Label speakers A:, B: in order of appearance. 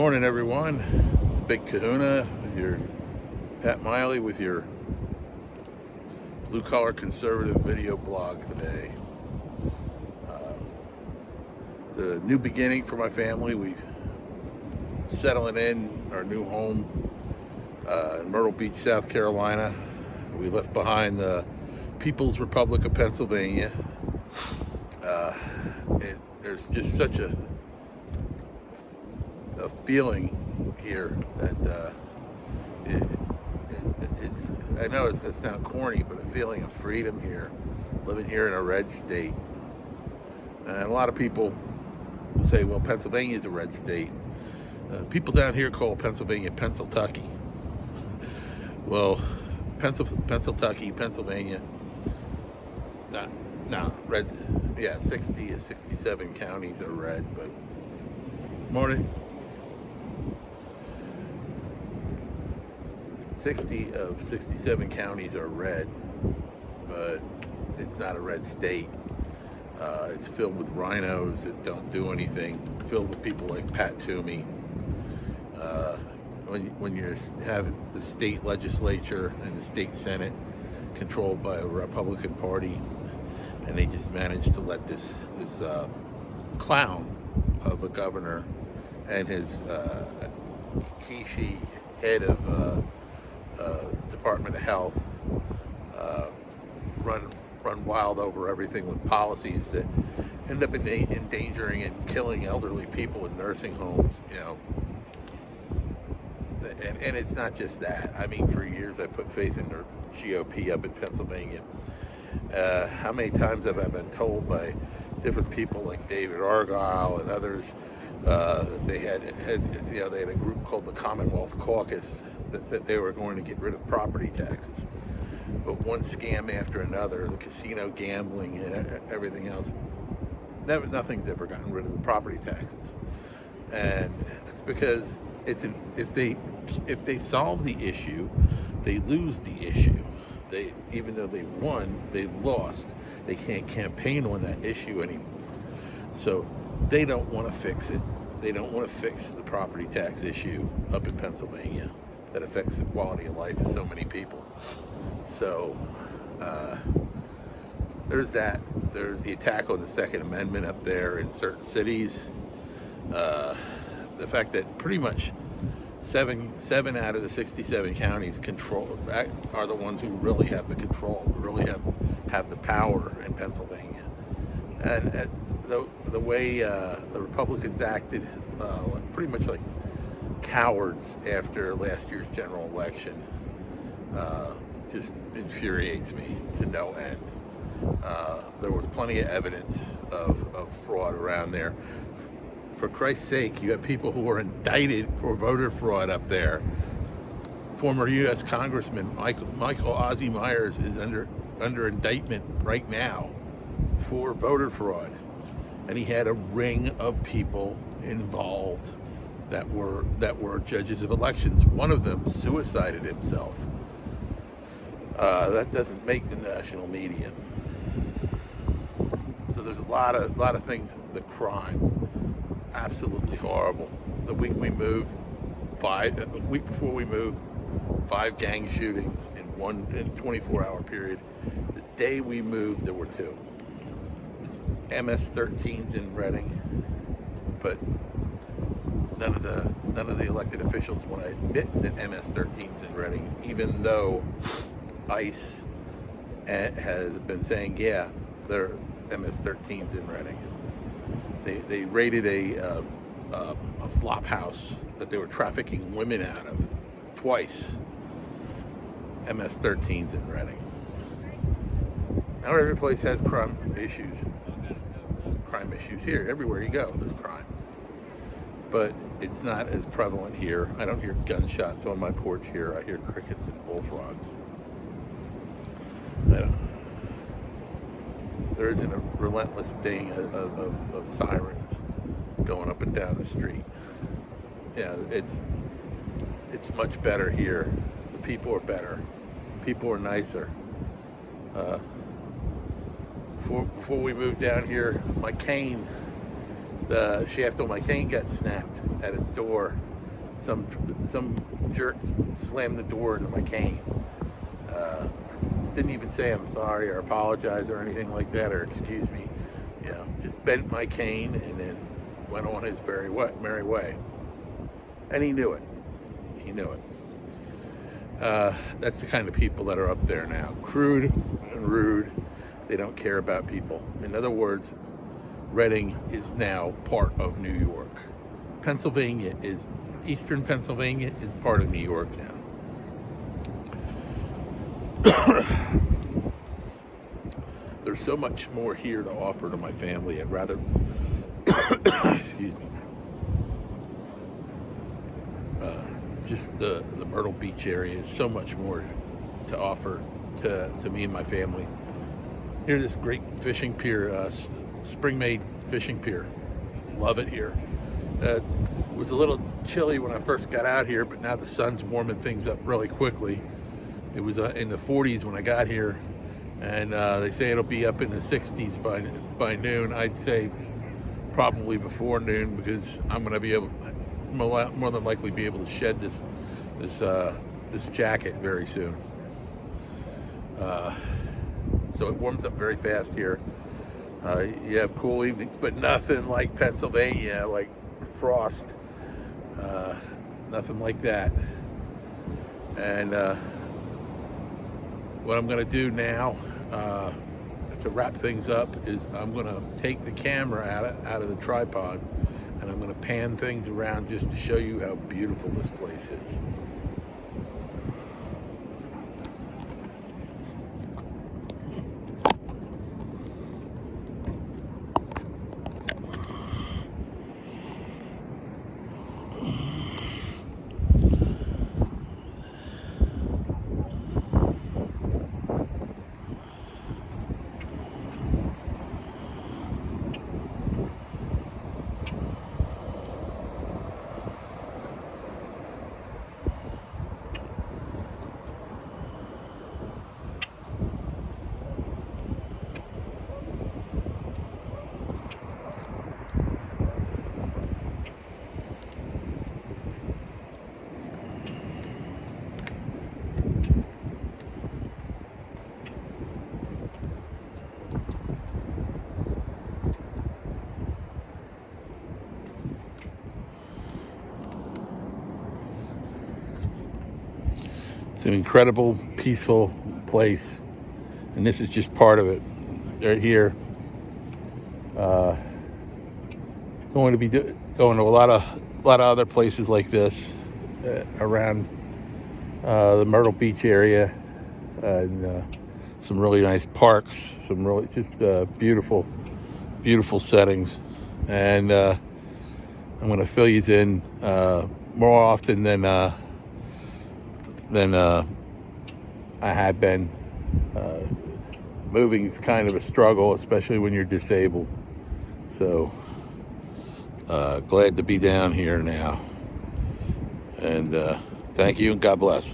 A: Morning, everyone. It's the Big Kahuna with your Pat Miley with your blue-collar conservative video blog today. It's a new beginning for my family. We're settling in our new home in Myrtle Beach, South Carolina. We left behind the People's Republic of Pennsylvania. There's just such a feeling here that it's, I know it's going to sound corny, but a feeling of freedom here, living here in a red state. And a lot of people will say, well, Pennsylvania is a red state. People down here call Pennsylvania Pennsyltucky. Well, Pennsyltucky, Pennsylvania, no, red, yeah, 60 to 67 counties are red, but morning. 60 of 67 counties are red, but it's not a red state. It's filled with rhinos that don't do anything, filled with people like Pat Toomey. When you have the state legislature and the state senate controlled by a Republican Party, and they just managed to let this clown of a governor and his he/she head of Department of Health run wild over everything with policies that end up endangering and killing elderly people in nursing homes, you know. And it's not just that. I mean, for years I put faith in the GOP up in Pennsylvania. How many times have I been told by different people like David Argyle and others they had a group called the Commonwealth Caucus that they were going to get rid of property taxes. But one scam after another, the casino gambling and everything else, nothing's ever gotten rid of the property taxes. And it's because if they solve the issue, they lose the issue. Even though they won, they lost. They can't campaign on that issue anymore. So they don't want to fix it. They don't want to fix the property tax issue up in Pennsylvania that affects the quality of life of so many people. So there's that. There's the attack on the Second Amendment up there in certain cities. The fact that pretty much seven out of the 67 counties are the ones who really have the control, really have the power in Pennsylvania. And the way the Republicans acted, pretty much like cowards after last year's general election, just infuriates me to no end. There was plenty of evidence of fraud around there. For Christ's sake, you have people who are indicted for voter fraud up there. Former U.S. Congressman Michael Ozzie Myers is under indictment right now for voter fraud. And he had a ring of people involved that were judges of elections. One of them suicided himself. That doesn't make the national media. So there's a lot of things. The crime, absolutely horrible. The week before we moved, 5 gang shootings in a 24-hour period. The day we moved, there were 2. MS-13s in Reading, but none of the elected officials want to admit that MS-13s in Reading, even though ICE has been saying, yeah, there are MS-13s in Reading. They raided a flop house that they were trafficking women out of twice. MS-13s in Reading. Now every place has crime issues. Crime issues here. Everywhere you go, there's crime. But it's not as prevalent here. I don't hear gunshots on my porch here. I hear crickets and bullfrogs. There isn't a relentless ding of sirens going up and down the street. Yeah, it's much better here. The people are better. People are nicer. Before we moved down here, my cane, the shaft on my cane got snapped at a door some jerk slammed the door into my cane. Didn't even say I'm sorry or apologize or anything like that, or excuse me. You know, just bent my cane and then went on his merry way. And he knew it. He knew it. That's the kind of people that are up there now. Crude and rude. They don't care about people. In other words, Reading is now part of New York. Eastern Pennsylvania is part of New York now. There's so much more here to offer to my family. I'd rather, excuse me, just the Myrtle Beach area is so much more to offer to me and my family. Here's this great fishing pier, Springmaid fishing pier. Love it here. It was a little chilly when I first got out here, but now the sun's warming things up really quickly. It was in the 40s when I got here, and they say it'll be up in the 60s by noon. I'd say probably before noon, because I'm going to be able, more than likely, be able to shed this jacket very soon. So it warms up very fast here. You have cool evenings, but nothing like Pennsylvania, like frost. Nothing like that. And what I'm going to do now to wrap things up is I'm going to take the camera out of the tripod, and I'm going to pan things around just to show you how beautiful this place is. It's an incredible, peaceful place, and this is just part of it. They're here. Going to be going to a lot of other places like this around the Myrtle Beach area, and some really nice parks, some really just beautiful settings, and I'm going to fill these in more often than I have been. Moving is kind of a struggle, especially when you're disabled. So glad to be down here now. And thank you, and God bless.